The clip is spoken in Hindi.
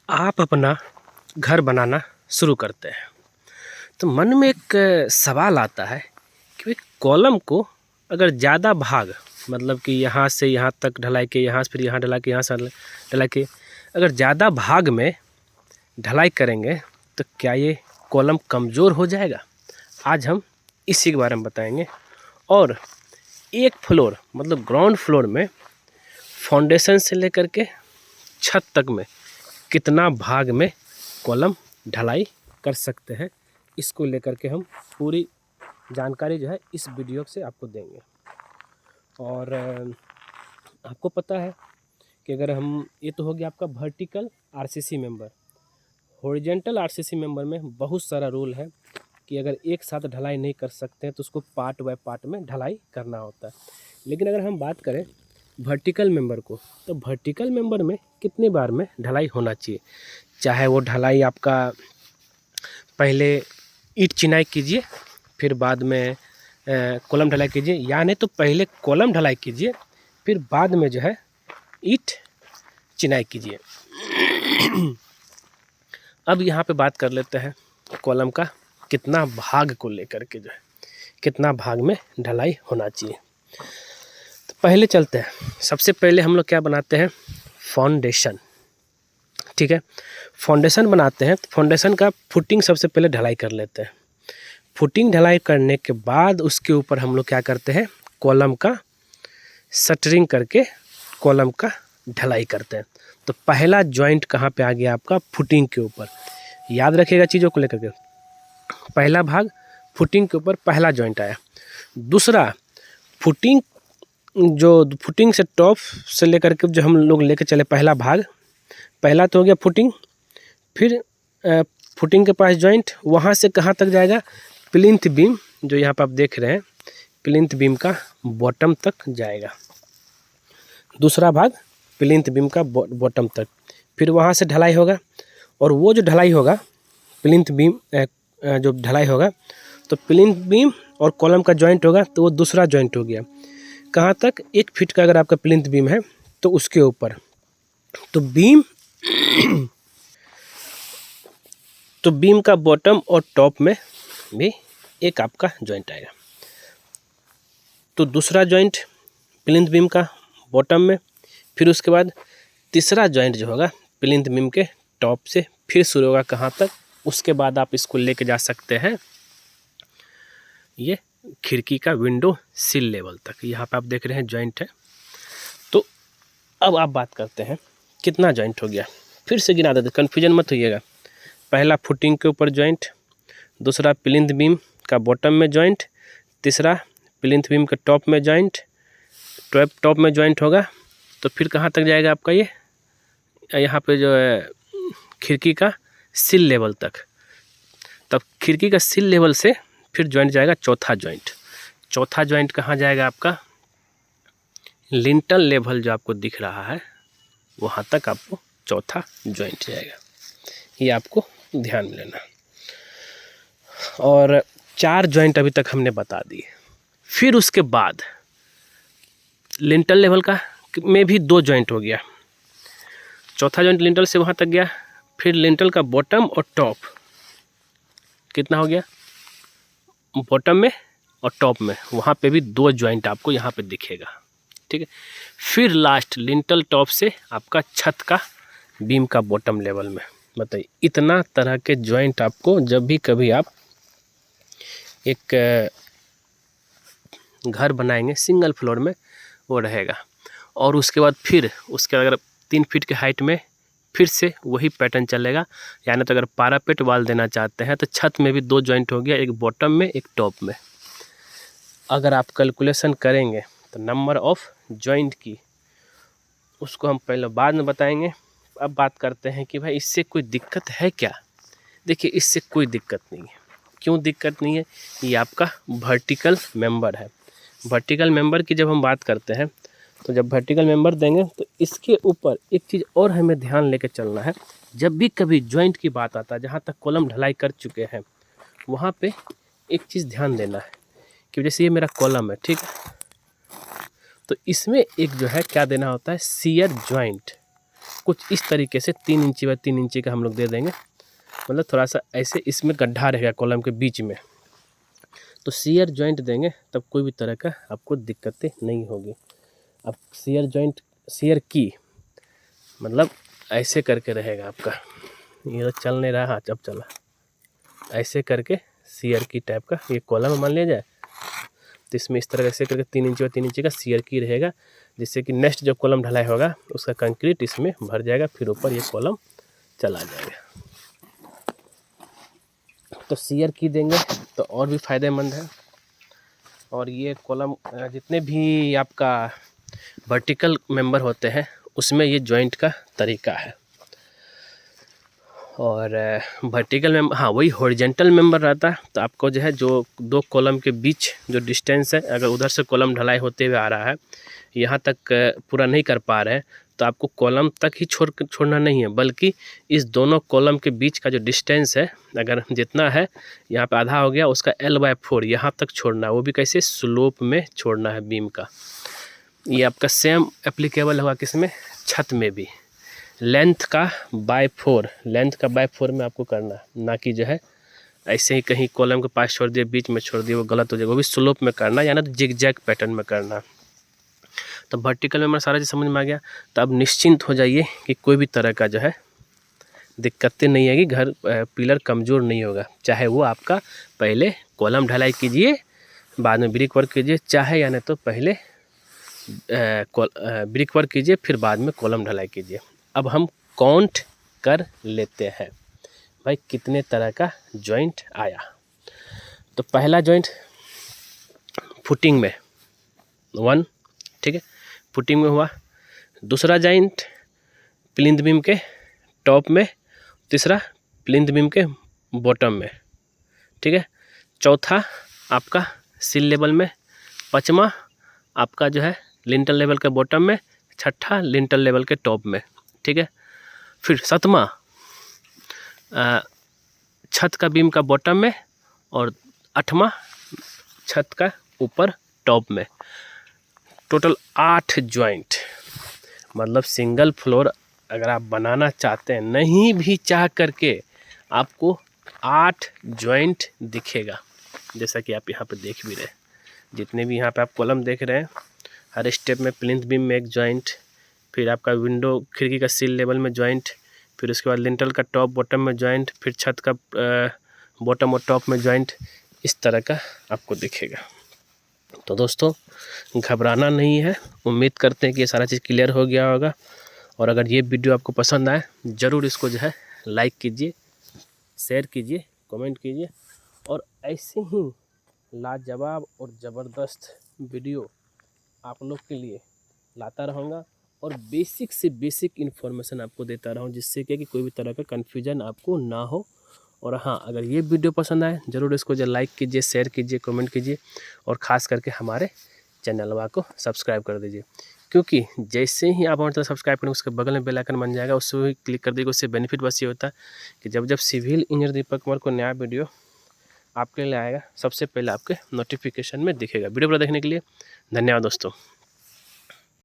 आप अपना घर बनाना शुरू करते हैं तो मन में एक सवाल आता है कि भाई कॉलम को अगर ज़्यादा भाग मतलब कि यहाँ से यहाँ तक ढलाई के, यहाँ से फिर यहाँ ढला के, यहाँ से ढला के, अगर ज़्यादा भाग में ढलाई करेंगे तो क्या ये कॉलम कमज़ोर हो जाएगा। आज हम इसी के बारे में बताएंगे। और एक फ्लोर मतलब ग्राउंड फ्लोर में फाउंडेशन से लेकर के छत तक में कितना भाग में कॉलम ढलाई कर सकते हैं, इसको लेकर के हम पूरी जानकारी जो है इस वीडियो से आपको देंगे। और आपको पता है कि अगर हम, ये तो हो गया आपका vertical RCC member. Horizontal RCC member में बहुत सारा रूल है कि अगर एक साथ ढलाई नहीं कर सकते हैं तो उसको पार्ट बाय पार्ट में ढलाई करना होता है। लेकिन अगर हम बात करें वर्टिकल मेंबर को, तो वर्टिकल मेंबर में कितने बार में ढलाई होना चाहिए। चाहे वो ढलाई आपका पहले ईंट चिनाई कीजिए फिर बाद में कॉलम ढलाई कीजिए, या नहीं तो पहले कॉलम ढलाई कीजिए फिर बाद में जो है ईंट चिनाई कीजिए। अब यहाँ पे बात कर लेते हैं कॉलम का कितना भाग को लेकर के जो है कितना भाग में ढलाई होना चाहिए। तो पहले चलते हैं, सबसे पहले हम लोग क्या बनाते हैं, फाउंडेशन। ठीक है, फाउंडेशन बनाते हैं तो फाउंडेशन का फुटिंग सबसे पहले ढलाई कर लेते हैं। फुटिंग ढलाई करने के बाद उसके ऊपर हम लोग क्या करते हैं, कॉलम का शटरिंग करके कॉलम का ढलाई करते हैं। तो पहला जॉइंट कहाँ पे आ गया आपका, फुटिंग के ऊपर। याद रखिएगा चीज़ों को लेकर के, पहला भाग फुटिंग के ऊपर पहला जॉइंट आया। दूसरा फुटिंग, जो फुटिंग से टॉप से लेकर के जो हम लोग लेकर चले पहला भाग, पहला तो हो गया फुटिंग, फिर फुटिंग के पास जॉइंट, वहाँ से कहाँ तक जाएगा, प्लिंथ बीम, जो यहाँ पर आप देख रहे हैं प्लिंथ बीम का बॉटम तक जाएगा। दूसरा भाग प्लिंथ बीम का बॉटम तक, फिर वहाँ से ढलाई होगा। और वो जो ढलाई होगा प्लिंथ बीम जो ढलाई होगा तो प्लिंथ बीम और कॉलम का जॉइंट होगा तो वो दूसरा जॉइंट हो गया। कहाँ तक, 1 फीट का अगर आपका प्लिंथ बीम है तो उसके ऊपर तो बीम का बॉटम और टॉप में भी एक आपका जॉइंट आएगा। तो दूसरा जॉइंट प्लिंथ बीम का बॉटम में, फिर उसके बाद तीसरा जॉइंट जो होगा प्लिंथ बीम के टॉप से फिर शुरू होगा कहाँ तक, उसके बाद आप इसको लेके जा सकते हैं ये खिड़की का विंडो सिल लेवल तक। यहाँ पे आप देख रहे हैं जॉइंट है। तो अब आप बात करते हैं कितना जॉइंट हो गया, फिर से गिना देते, कन्फ्यूजन मत होइएगा। पहला फुटिंग के ऊपर जॉइंट, दूसरा प्लिंथ बीम का बॉटम में जॉइंट, तीसरा प्लिंथ बीम का टॉप में जॉइंट, टॉप में जॉइंट होगा तो फिर कहाँ तक जाएगा आपका ये, यहाँ पे जो है खिड़की का सिल लेवल तक। तब खिड़की का सिल लेवल से फिर जॉइंट जाएगा चौथा जॉइंट। चौथा जॉइंट कहाँ जाएगा आपका, लिंटल लेवल जो आपको दिख रहा है वहाँ तक आपको चौथा जॉइंट जाएगा। ये आपको ध्यान में लेना। और 4 जॉइंट अभी तक हमने बता दिए। फिर उसके बाद लिंटल लेवल का में भी 2 जॉइंट हो गया। चौथा जॉइंट लिंटल से वहाँ तक गया, फिर लिंटल का बॉटम और टॉप कितना हो गया, बॉटम में और टॉप में वहाँ पे भी 2 जॉइंट आपको यहाँ पे दिखेगा। ठीक है, फिर लास्ट लिंटल टॉप से आपका छत का बीम का बॉटम लेवल में। बताइए, इतना तरह के जॉइंट आपको जब भी कभी आप एक घर बनाएंगे सिंगल फ्लोर में वो रहेगा। और उसके बाद फिर उसके अगर 3 फीट के हाइट में फिर से वही पैटर्न चलेगा। यानी तो अगर पैरापेट वाल देना चाहते हैं तो छत में भी 2 जॉइंट हो गया, एक बॉटम में एक टॉप में। अगर आप कैलकुलेशन करेंगे तो नंबर ऑफ जॉइंट की, उसको हम पहले बाद में बताएंगे। अब बात करते हैं कि भाई इससे कोई दिक्कत है क्या। देखिए, इससे कोई दिक्कत नहीं है। क्यों दिक्कत नहीं है, ये आपका वर्टिकल मेंबर है। वर्टिकल मेंबर की जब हम बात करते हैं तो जब वर्टिकल मेंबर देंगे तो इसके ऊपर एक चीज़ और हमें ध्यान लेके चलना है। जब भी कभी जॉइंट की बात आता है, जहाँ तक कॉलम ढलाई कर चुके हैं वहाँ पे एक चीज़ ध्यान देना है कि जैसे ये मेरा कॉलम है, ठीक है, तो इसमें एक जो है क्या देना होता है, शियर जॉइंट। कुछ इस तरीके से 3 इंची बाय 3 इंची का हम लोग दे देंगे, मतलब थोड़ा सा ऐसे इसमें गड्ढा रहेगा कॉलम के बीच में। तो शियर जॉइंट देंगे तब कोई भी तरह का आपको दिक्कतें नहीं होगी। अब शियर जॉइंट, शियर की मतलब ऐसे करके रहेगा आपका, ये तो चल नहीं रहा, हाँ जब चला, ऐसे करके शियर की टाइप का ये कॉलम मान लिया जाए। तो इसमें इस तरह ऐसे करके 3 इंची और 3 इंची का शियर की रहेगा, जिससे कि नेक्स्ट जो कॉलम ढलाई होगा उसका कंक्रीट इसमें भर जाएगा, फिर ऊपर ये कॉलम चला जाएगा। तो शियर की देंगे तो और भी फ़ायदेमंद है। और ये कॉलम जितने भी आपका वर्टिकल मेंबर होते हैं उसमें ये जॉइंट का तरीका है। और वर्टिकल मेंबर, हाँ वही हॉरिजेंटल मेंबर रहता है तो आपको जो है जो 2 कॉलम के बीच जो डिस्टेंस है, अगर उधर से कॉलम ढलाई होते हुए आ रहा है, यहाँ तक पूरा नहीं कर पा रहे हैं, तो आपको कॉलम तक ही छोड़ना नहीं है, बल्कि इस दोनों कॉलम के बीच का जो डिस्टेंस है, अगर जितना है यहाँ पे आधा हो गया, उसका L/4 यहाँ तक छोड़ना है। वो भी कैसे, स्लोप में छोड़ना है बीम का। ये आपका सेम एप्लीकेबल होगा किसमें, छत में भी। लेंथ का बाय 4 में आपको करना है, ना कि जो है ऐसे ही कहीं कॉलम के पास छोड़ दिए, बीच में छोड़ दिए, वो गलत हो जाएगा। वो भी स्लोप में करना है, यानी तो जिग-जैग पैटर्न में करना। तो वर्टिकल में हमारा सारा चीज़ समझ में आ गया। तो अब निश्चिंत हो जाइए कि कोई भी तरह का जो है दिक्कतें नहीं आएगी, घर पिलर कमज़ोर नहीं होगा। चाहे वो आपका पहले कॉलम ढलाई कीजिए, बाद में ब्रिक वर्क कीजिए, चाहे या नहीं तो पहले ब्रिक वर्क कीजिए, फिर बाद में कॉलम ढलाई कीजिए। अब हम काउंट कर लेते हैं भाई कितने तरह का जॉइंट आया। तो पहला जॉइंट फुटिंग में 1, ठीक है, फुटिंग में हुआ। दूसरा जॉइंट प्लिंथ बीम के टॉप में, तीसरा प्लिंथ बीम के बॉटम में, ठीक है। चौथा आपका सिल लेवल में, पाँचवा आपका जो है लिंटल लेवल के बॉटम में, छठा लिंटल लेवल के टॉप में, ठीक है। फिर सातवां छत का बीम का बॉटम में, और 8वां छत का ऊपर टॉप में। टोटल 8 जॉइंट, मतलब सिंगल फ्लोर अगर आप बनाना चाहते हैं, नहीं भी चाह करके आपको 8 जॉइंट दिखेगा, जैसा कि आप यहाँ पे देख भी रहे हैं। जितने भी यहाँ पे आप कॉलम देख रहे हैं, हर स्टेप में प्लिंथ बीम में एक जॉइंट, फिर आपका विंडो खिड़की का सिल लेवल में जॉइंट, फिर उसके बाद लिंटल का टॉप बॉटम में जॉइंट, फिर छत का बॉटम और टॉप में जॉइंट, इस तरह का आपको दिखेगा। तो दोस्तों घबराना नहीं है, उम्मीद करते हैं कि ये सारा चीज़ क्लियर हो गया होगा। और अगर ये वीडियो आपको पसंद आए, ज़रूर इसको जो है लाइक कीजिए, शेयर कीजिए, कमेंट कीजिए, और ऐसे ही लाजवाब और ज़बरदस्त वीडियो आप लोग के लिए लाता रहूँगा, और बेसिक से बेसिक इन्फॉर्मेशन आपको देता रहूँ, जिससे कि कोई भी तरह का कन्फ्यूजन आपको ना हो। और हाँ, अगर ये वीडियो पसंद आए, ज़रूर इसको जो लाइक कीजिए, शेयर कीजिए, कमेंट कीजिए, और ख़ास करके हमारे चैनलवा को सब्सक्राइब कर दीजिए, क्योंकि जैसे ही आप हमारे चैनल सब्सक्राइब करेंगे, उसके बगल में बेल आइकन बन जाएगा, उससे भी क्लिक कर दीजिए। उससे बेनिफिट बस ये होता है कि जब जब सिविल इंजीनियर दीपक कुमार को नया वीडियो आपके लिए आएगा, सबसे पहले आपके नोटिफिकेशन में दिखेगा। वीडियो पूरा देखने के लिए धन्यवाद दोस्तों।